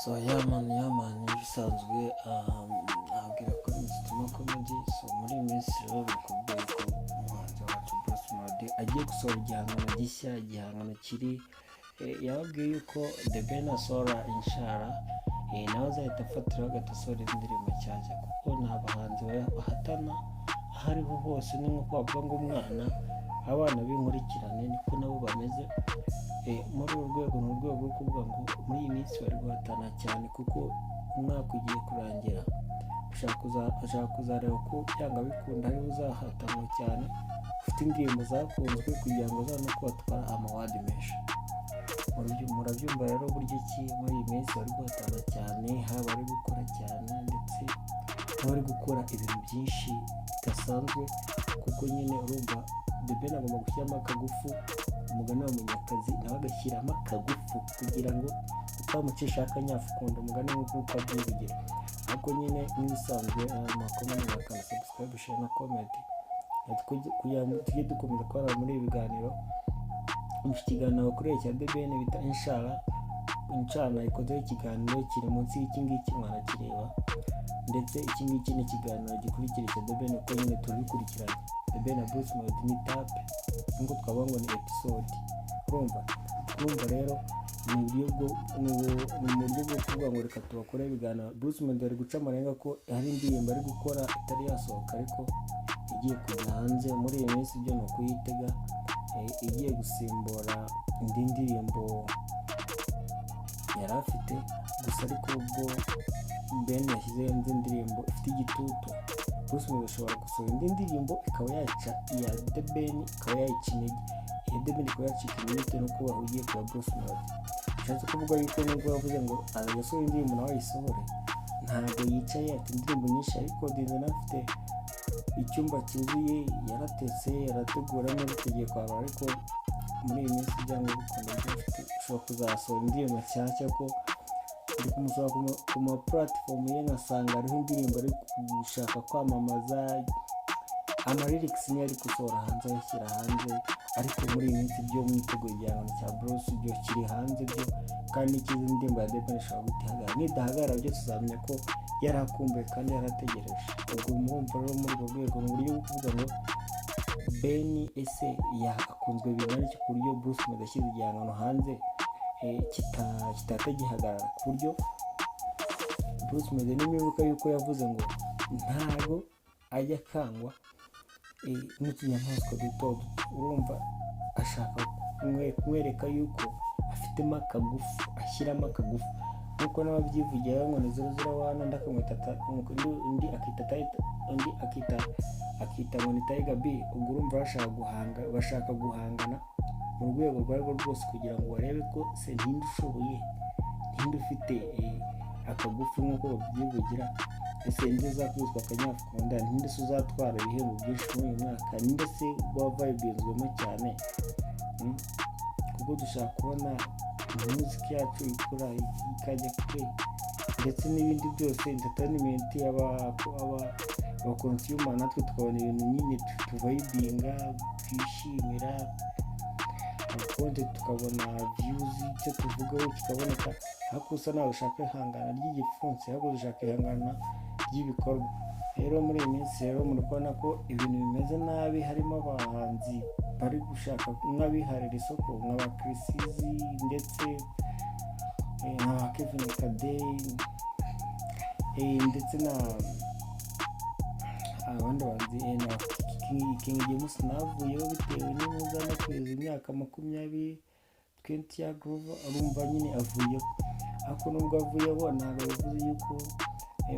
So yeah man ibisanzwe nabwira ko Mutuma Comedy. So muri iyi minsi rero bikubwiye ko umuhanzi wacu Bruce Melody agiye gusohora igihangano gishya, igihangano kiri yababwiye yuko The Ben asohora Inshara nawe azahita afatiraho agasohora indirimbo nshyashya, kuko nta bahanzi bahatana aho ariho hose. ni nko bavuga ngo abana b'inkurikirane niko nabo bameze muri uru rwego. Ni urwego rwo kuvuga ngo muri iyi minsi bari guhatana cyane, kuko umwaka ugiye kurangira, ushaka kuzareba ko byanga bikunda ariwe uzahatanwa cyane, ufite indirimbo zakunzwe kugira ngo uzabone ko batwara amawadi menshi. Murabyumva rero buryo ki muri iyi minsi bari guhatana cyane, haba bari gukora cyane ndetse n'abari gukora ibintu byinshi bidasanzwe, kuko nyine urumva The Ben agomba gushyiramo akagufu, umugani wa Munyakazi nawe agashyiramo akagufu kugira ngo utamucisha akanyafukunda, umugani nk'uko abyivugira. ariko nyine nk'ibisanzwe amakomenti bakanda subscribe, share na comment kugira ngo tujye dukomeza kubana muri ibi biganiro. Mu kiganiro bakoreye cya The Ben bita Inshara ikozeho ikiganiro kiri munsi y'iki ngiki mwanakireba, ndetse iki ngiki ni ikiganiro gikurikira cya The Ben uko nyine tubikurikiranye. The Ben na Bruce Melody ni tape nk'uko twavuga ngo ni episode. urumva rero ni uburyo bwo kuvuga ngo reka tubakore ibiganiro. Bruce Melody ari guca amarenga ko hari indirimbo ari gukora itari yasohoka ariko igiye kujya hanze muri iyi minsi, ibyo ni ukuyitega, igiye gusimbura indi ndirimbo yari afite. Gusa ariko ubwo Ben yashyizeho indi ndirimbo ifite igitutu, Bruce Melody ashobora gusohora indi ndirimbo ikaba yaca iya The Ben, ikaba yayica intege, iya The Ben ikaba yacika intege bitewe n'uko bahugiye kwa Bruce Melody. Bishatse kuvuga yuko nubwo yavuze ngo agasohora indirimbo nawe ayisohore, ntabwo yicaye ati indirimbo nyinshi ariko dinze nafite icyumba cyuzuye, yaratetse yarategura neza tugiye kwaba. Ariko muri iyi minsi byanga bikunda ushobora kuzasohora indirimbo nshyashya, ko ndi kumusaba ku ma platform ye nkasanga ariho indirimbo ari gushaka kwamamaza, lyrics niyo ari gusohora hanze ayashyira hanze. ariko muri iyi minsi byo mwiteguye igihangano cya Bruce byo kiri hanze byo, kandi n'ikizi indirimbo ya The Ben ishobora gutihagarara. Nidahagarara byo tuzamenya ko yarakumbuye kandi yarategereje. ubwo mwumva rero muri urwo rwego ni uburyo bwo kuvuga ngo Ben ese yakunzwe bingana iki, ku buryo Bruce Melody ashyize igihangano hanze kitatagihagarara, ku buryo Bruce Melody n'imwibuka yuko yavuze ngo ntago ajya akangwa n'utunyamaswa duto. urumva ashaka kumwereka yuko afitemo akagufu, ashyiramo akagufu, nkuko n'ababyivugira ngo ni 001 undi akita ngo ni Tiger B. ubwo urumva bashaka guhangana mu rwego rwarwo rwose, kugira ngo barebe ko se ninde ushoboye, ninde ufite akagufu nk'uko babyivugira. ese ninde uzakubitwa akanyafukunda, ninde se uzatwara ibihembo byinshi muri uyu mwaka, ninde se wavibinzwemo cyane. kuko dushaka kubona muziki yacu ikura ikajya kure, ndetse n'ibindi byose entertainment aba-consumer, natwe tukabona ibintu nyine tuvibinga, twishimira konte, tukabona views, icyo tuvugaho kikaboneka. ariko usa nawe ushaka ihangana ry'igipfunsi, ahubwo dushaka ihangana ry'ibikorwa. rero muri iyi minsi rero murabona ko ibintu bimeze nabi, harimo abahanzi bari gushaka nk'abiharira isoko nk'aba Chrisizi ndetse n'aba Kevin Kadeyi ndetse na abandi bahanzi na King James navuyeho bitewe n'imuza no kweza imyaka 20 ya Groove. urumva nyine avuyeho, ariko nubwo avuyeho ntabwo bivuze yuko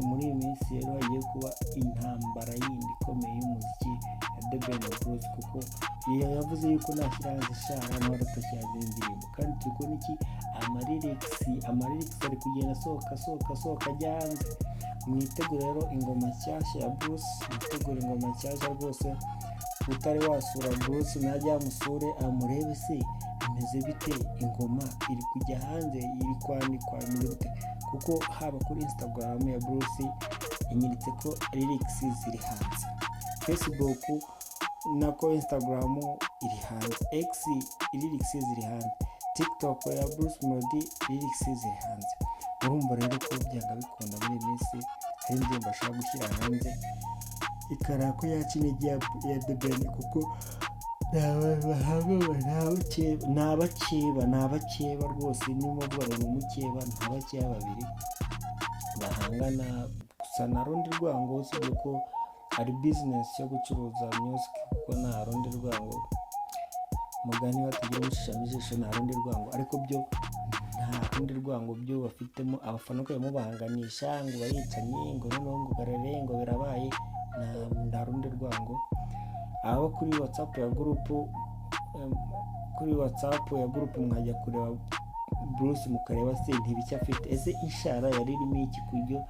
muri iyi minsi rero hagiye kuba intambara yindi ikomeye y'umuziki ya The Ben na Bruce, kuko yavuze yuko nashyira hanze Inshara nawe atashyira indirimbo, kandi turi kubona iki amalyrics ari kugenda asohoka ajya hanze. mwitegure rero ingoma nshyashya ya Bruce, mwitegure ingoma nshyashya rwose. utari wasura Bruce najya musure amurebe se imeze bite, ingoma iri kujya hanze, iri kwandikwa bite, kuko haba kuri Instagram ya Bruce inyiritse ko lyrics ziri hanze, Facebook nako Instagram iri hanze, X lyrics ziri hanze, TikTok ya Bruce Melody lyrics ziri hanze. urumva rero ko byanga bikunda muri iyi minsi hari indirimbo ashaka gushyira hanze ikara ko yaca intege ya The Ben, kuko n'abakeba rwose, niyo mvuga ngo umukeba n'abakeba babiri bahangana, gusa nta rundi rwango usibye ko ari business yo gucuruza music, kuko nta rundi rwango, mugani batagira gushishamo ijisho, nta rundi rwango, ariko byo nta rundi rwango byo bafitemo, abafana ko barimo bahanganisha ngo baricanye, ngo noneho ngo barare, ngo birabaye, nta rundi rwango. Aho kuri WhatsApp ya group mwajya kureba Bruce mukareba se ntibicyo afite, ese inshara yari irimo iki kuryo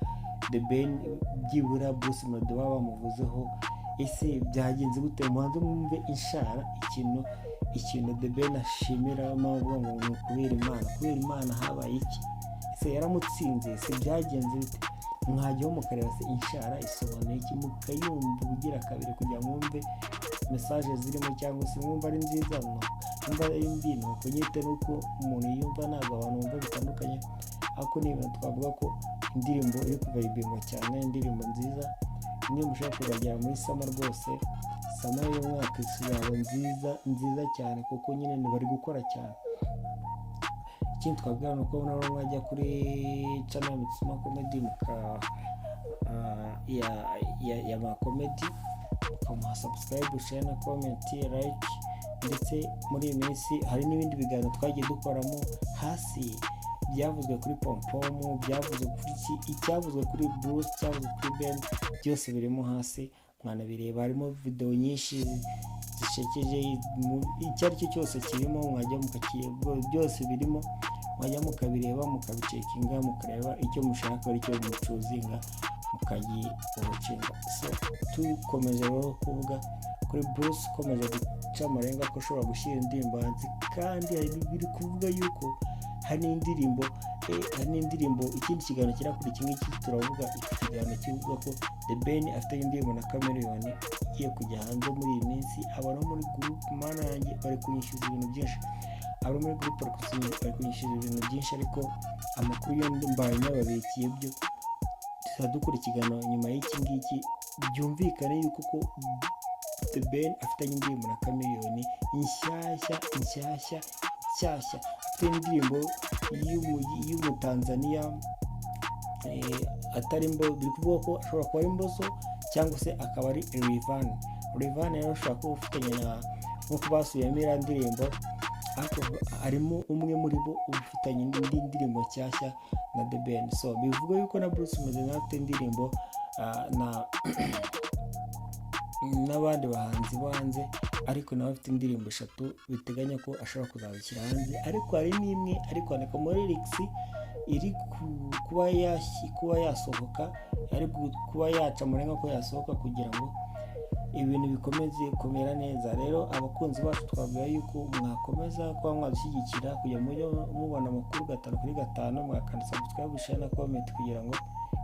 The Ben byibura Bruce Melody baba bamuvuzeho, ese byagenze gute? Muhanze mwumve inshara, ikintu The Ben ashimira amavuga ngo ni kubera Imana habaye iki, ese yaramutsinze, ese byagenze bite? Mwajyaho mukareba se inshara isobanuye iki, mukayumva ubugira kabiri kugira mwumve message zirimo, cyangwa se mwumva ari nziza, mwumva ari mbi, nuko nyite nuko umuntu yumva, ntabwo abantu bumva bitandukanye, ariko ni ibintu twavuga ko indirimbo iri kuvayibingwa cyane, indirimbo nziza, indirimbo ushobora kuzagera muri sama rwose, sama y'umwaka izaba nziza cyane, kuko nyine bari gukora cyane. Ikindi twabwira ni uko nabo mwajya kuri channel Mitsima Comedy ya Comedy, ukamuha subscribe, share na comment, like, ndetse muri iyi minsi hari n'ibindi biganiro twagiye dukoramo hasi, byavuzwe kuri Pompomu, byavuzwe kuri icyavuzwe kuri Bruce, cyavuzwe kuri Ben, byose birimo hasi, mwanabireba, harimo video nyinshi zishekeje, icyo ari cyo cyose kirimo, mwajya mukakireba, byose birimo, mwajya mukabireba, mukabicekinga, mukareba icyo mushaka aricyo mucuzinga, mukagiubucinga. So tukomeje rero kuvuga kuri Bruce, ukomeje guca amarenga ko ushobora gushyira indirimbo hanze, kandi biri kuvuga yuko hari n'indirimbo, ikindi kiganiro kirakuri iki ngiki turavuga, iki kiganiro kivuga ko The Ben afite indirimbo na Chameleone igiye kujya hanze muri iyi minsi. Abantu muri group mana yanjye bari kunyishyuza ibintu byinshi, abo muri group bari kunyishyuza ibintu byinshi, ariko amakuru yo mbaye nyababikiye byo tuzadukora ikiganiro nyuma y'iki ngiki, byumvikane yuko ko The Ben afite indirimbo na Chameleone inshyashya, afite indirimbo y'umutanzania, atari mbo, biri kuvuga ko ashobora kuba ari Mbosso cyangwa se akaba ari Rayvanny rero ashobora kuba ufitanye nko basubiyemo iriya ndirimbo, ariko harimo umwe muri bo ufitanye indi ndirimbo nshyashya na The Ben. So bivuga yuko na Bruce Melody afite indirimbo n'abandi bahanzi bo hanze, ariko nawe afite indirimbo 3 biteganya ko ashobora kuzabishyira hanze, ariko hari n'imwe ari kwandika muri lyrics iri kuba yasohoka, ari kuba yaca murenga ko yasohoka, kugira ngo ibintu bikomeze kumera neza. Rero abakunzi bacu twabwira yuko mwakomeza kuba mwadushyigikira kugira ngo mubona amakuru 5/5, mwakanda subscribe, share na comment, kugira ngo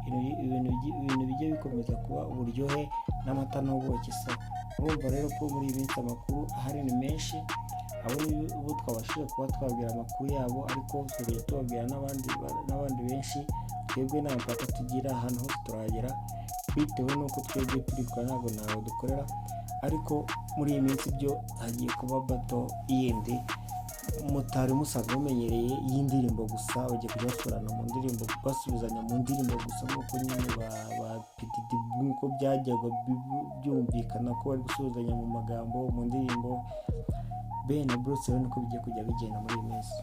ibintu bijye bikomeza kuba uburyohe n'amata n'ubuki. So urumva rero ko muri iyi minsi amakuru ahari ni menshi, abo twabashije kuba twabwira amakuru yabo, ariko tugiye tubabwira n'abandi benshi, twebwe nta mpaka tugira, ahantu hose turagera bitewe n'uko twebwe turikora, ntabwo nawe dukorera. Ariko muri iyi minsi byo hagiye kuba bato yindi mutari musanzwe mumenyereye y'indirimbo gusa, bagiye kujya basurana mu ndirimbo, basubizanya mu ndirimbo gusa, nk'uko nyine ba PDD nk'uko byajyaga byumvikana ko bari gusubizanya mu magambo mu ndirimbo. Ben na Bruce rero niko bigiye kujya bigenda muri iyi minsi.